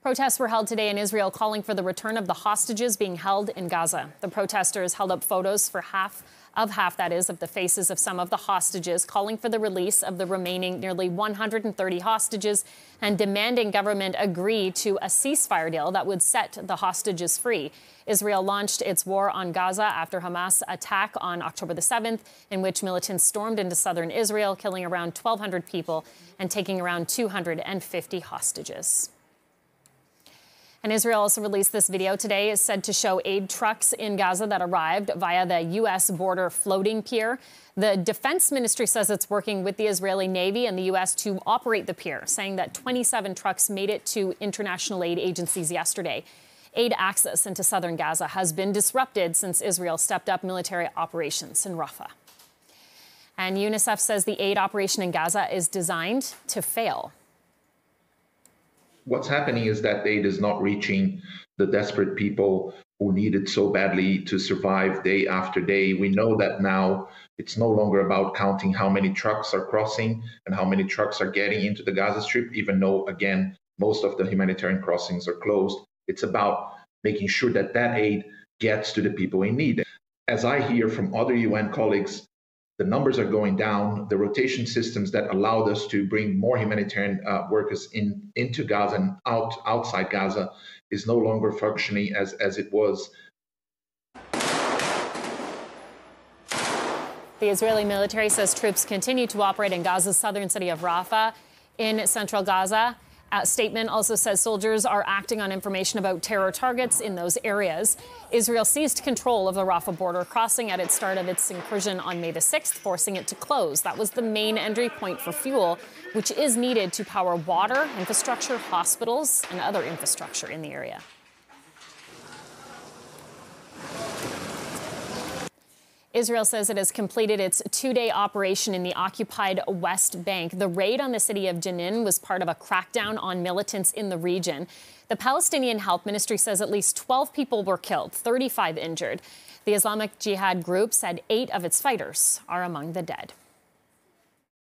Protests were held today in Israel calling for the return of the hostages being held in Gaza. The protesters held up photos for half of the faces of some of the hostages, calling for the release of the remaining nearly 130 hostages and demanding government agree to a ceasefire deal that would set the hostages free. Israel launched its war on Gaza after Hamas attack on October the 7th, in which militants stormed into southern Israel, killing around 1,200 people and taking around 250 hostages. And Israel also released this video today. It's said to show aid trucks in Gaza that arrived via the U.S. border floating pier. The Defense Ministry says it's working with the Israeli Navy and the U.S. to operate the pier, saying that 27 trucks made it to international aid agencies yesterday. Aid access into southern Gaza has been disrupted since Israel stepped up military operations in Rafah. And UNICEF says the aid operation in Gaza is designed to fail. What's happening is that aid is not reaching the desperate people who need it so badly to survive day after day. We know that now it's no longer about counting how many trucks are crossing and how many trucks are getting into the Gaza Strip, even though, again, most of the humanitarian crossings are closed. It's about making sure that that aid gets to the people in need. As I hear from other UN colleagues, the numbers are going down. The rotation systems that allowed us to bring more humanitarian workers into Gaza and outside Gaza is no longer functioning as it was. The Israeli military says troops continue to operate in Gaza's southern city of Rafah in central Gaza. A statement also says soldiers are acting on information about terror targets in those areas. Israel seized control of the Rafah border crossing at its start of its incursion on May the 6th, forcing it to close. That was the main entry point for fuel, which is needed to power water, infrastructure, hospitals, and other infrastructure in the area. Israel says it has completed its two-day operation in the occupied West Bank. The raid on the city of Jenin was part of a crackdown on militants in the region. The Palestinian Health Ministry says at least 12 people were killed, 35 injured. The Islamic Jihad group said 8 of its fighters are among the dead.